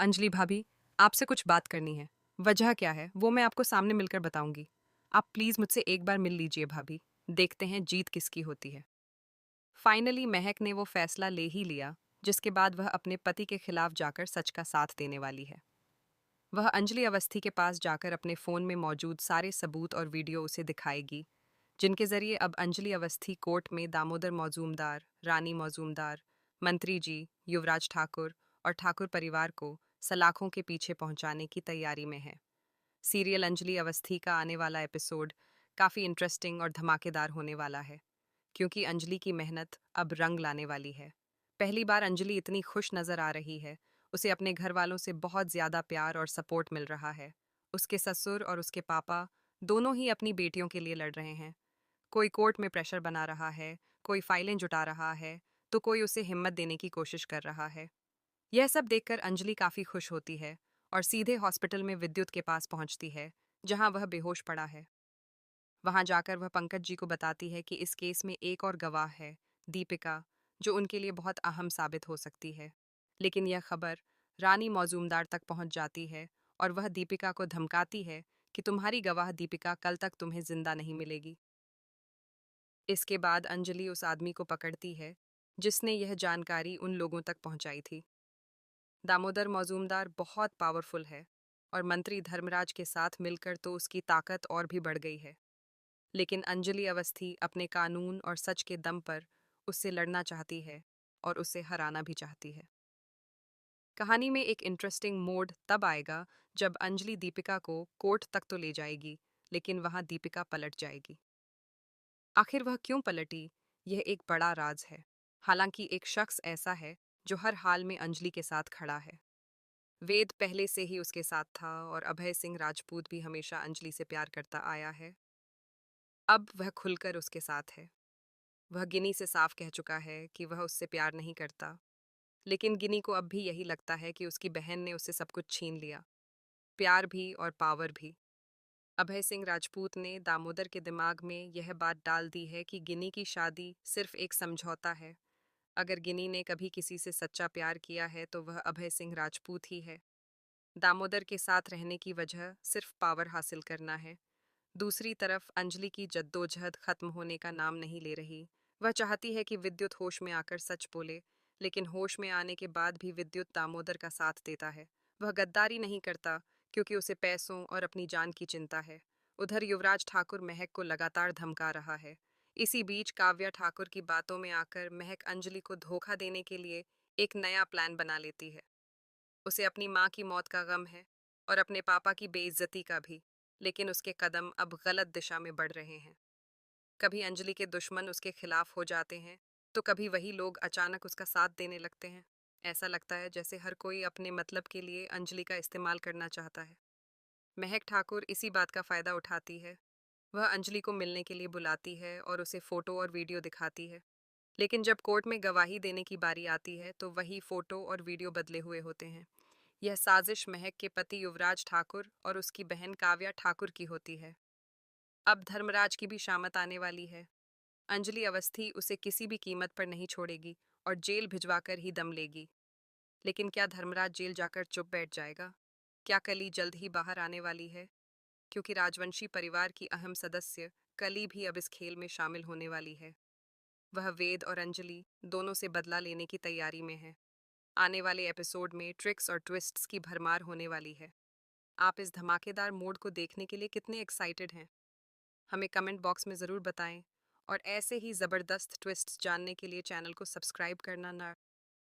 अंजलि भाभी, आपसे कुछ बात करनी है। वजह क्या है वो मैं आपको सामने मिलकर बताऊंगी। आप प्लीज मुझसे एक बार मिल लीजिए भाभी। देखते हैं जीत किसकी होती है। फाइनली महक ने वो फैसला ले ही लिया, जिसके बाद वह अपने पति के खिलाफ जाकर सच का साथ देने वाली है। वह अंजलि अवस्थी के पास जाकर अपने फोन में मौजूद सारे सबूत और वीडियो उसे दिखाएगी, जिनके जरिए अब अंजलि अवस्थी कोर्ट में दामोदर मौजूमदार, रानी मौजूमदार, मंत्री जी, युवराज ठाकुर और ठाकुर परिवार को सलाखों के पीछे पहुंचाने की तैयारी में है। सीरियल अंजलि अवस्थी का आने वाला एपिसोड काफ़ी इंटरेस्टिंग और धमाकेदार होने वाला है, क्योंकि अंजलि की मेहनत अब रंग लाने वाली है। पहली बार अंजलि इतनी खुश नज़र आ रही है। उसे अपने घर वालों से बहुत ज़्यादा प्यार और सपोर्ट मिल रहा है। उसके ससुर और उसके पापा दोनों ही अपनी बेटियों के लिए लड़ रहे हैं। कोई कोर्ट में प्रेशर बना रहा है, कोई फाइलें जुटा रहा है, तो कोई उसे हिम्मत देने की कोशिश कर रहा है। यह सब देखकर अंजलि काफ़ी खुश होती है और सीधे हॉस्पिटल में विद्युत के पास पहुंचती है, जहां वह बेहोश पड़ा है। वहां जाकर वह पंकज जी को बताती है कि इस केस में एक और गवाह है, दीपिका, जो उनके लिए बहुत अहम साबित हो सकती है। लेकिन यह खबर रानी मौजूमदार तक पहुंच जाती है और वह दीपिका को धमकाती है कि तुम्हारी गवाह दीपिका कल तक तुम्हें जिंदा नहीं मिलेगी। इसके बाद अंजलि उस आदमी को पकड़ती है जिसने यह जानकारी उन लोगों तक पहुंचाई थी। दामोदर मौजूमदार बहुत पावरफुल है और मंत्री धर्मराज के साथ मिलकर तो उसकी ताकत और भी बढ़ गई है। लेकिन अंजलि अवस्थी अपने कानून और सच के दम पर उससे लड़ना चाहती है और उसे हराना भी चाहती है। कहानी में एक इंटरेस्टिंग मोड़ तब आएगा जब अंजलि दीपिका को कोर्ट तक तो ले जाएगी, लेकिन वहां दीपिका पलट जाएगी। आखिर वह क्यों पलटी, यह एक बड़ा राज है। हालांकि एक शख्स ऐसा है जो हर हाल में अंजलि के साथ खड़ा है। वेद पहले से ही उसके साथ था और अभय सिंह राजपूत भी हमेशा अंजलि से प्यार करता आया है। अब वह खुलकर उसके साथ है। वह गिनी से साफ कह चुका है कि वह उससे प्यार नहीं करता, लेकिन गिनी को अब भी यही लगता है कि उसकी बहन ने उससे सब कुछ छीन लिया, प्यार भी और पावर भी। अभय सिंह राजपूत ने दामोदर के दिमाग में यह बात डाल दी है कि गिनी की शादी सिर्फ एक समझौता है। अगर गिनी ने कभी किसी से सच्चा प्यार किया है तो वह अभय सिंह राजपूत ही है। दामोदर के साथ रहने की वजह सिर्फ पावर हासिल करना है। दूसरी तरफ अंजलि की जद्दोजहद खत्म होने का नाम नहीं ले रही। वह चाहती है कि विद्युत होश में आकर सच बोले, लेकिन होश में आने के बाद भी विद्युत दामोदर का साथ देता है। वह गद्दारी नहीं करता, क्योंकि उसे पैसों और अपनी जान की चिंता है। उधर युवराज ठाकुर महक को लगातार धमका रहा है। इसी बीच काव्या ठाकुर की बातों में आकर महक अंजलि को धोखा देने के लिए एक नया प्लान बना लेती है। उसे अपनी माँ की मौत का गम है और अपने पापा की बेइज्जती का भी, लेकिन उसके कदम अब गलत दिशा में बढ़ रहे हैं। कभी अंजलि के दुश्मन उसके खिलाफ हो जाते हैं, तो कभी वही लोग अचानक उसका साथ देने लगते हैं। ऐसा लगता है जैसे हर कोई अपने मतलब के लिए अंजलि का इस्तेमाल करना चाहता है। महक ठाकुर इसी बात का फायदा उठाती है। वह अंजलि को मिलने के लिए बुलाती है और उसे फोटो और वीडियो दिखाती है। लेकिन जब कोर्ट में गवाही देने की बारी आती है तो वही फोटो और वीडियो बदले हुए होते हैं। यह साजिश महक के पति युवराज ठाकुर और उसकी बहन काव्या ठाकुर की होती है। अब धर्मराज की भी शामत आने वाली है। अंजलि अवस्थी उसे किसी भी कीमत पर नहीं छोड़ेगी और जेल भिजवाकर ही दम लेगी। लेकिन क्या धर्मराज जेल जाकर चुप बैठ जाएगा? क्या कली जल्द ही बाहर आने वाली है? क्योंकि राजवंशी परिवार की अहम सदस्य कली भी अब इस खेल में शामिल होने वाली है। वह वेद और अंजलि दोनों से बदला लेने की तैयारी में है। आने वाले एपिसोड में ट्रिक्स और ट्विस्ट्स की भरमार होने वाली है। आप इस धमाकेदार मोड को देखने के लिए कितने एक्साइटेड हैं? हमें कमेंट बॉक्स में ज़रूर बताएं और ऐसे ही ज़बरदस्त ट्विस्ट्स जानने के लिए चैनल को सब्सक्राइब करना ना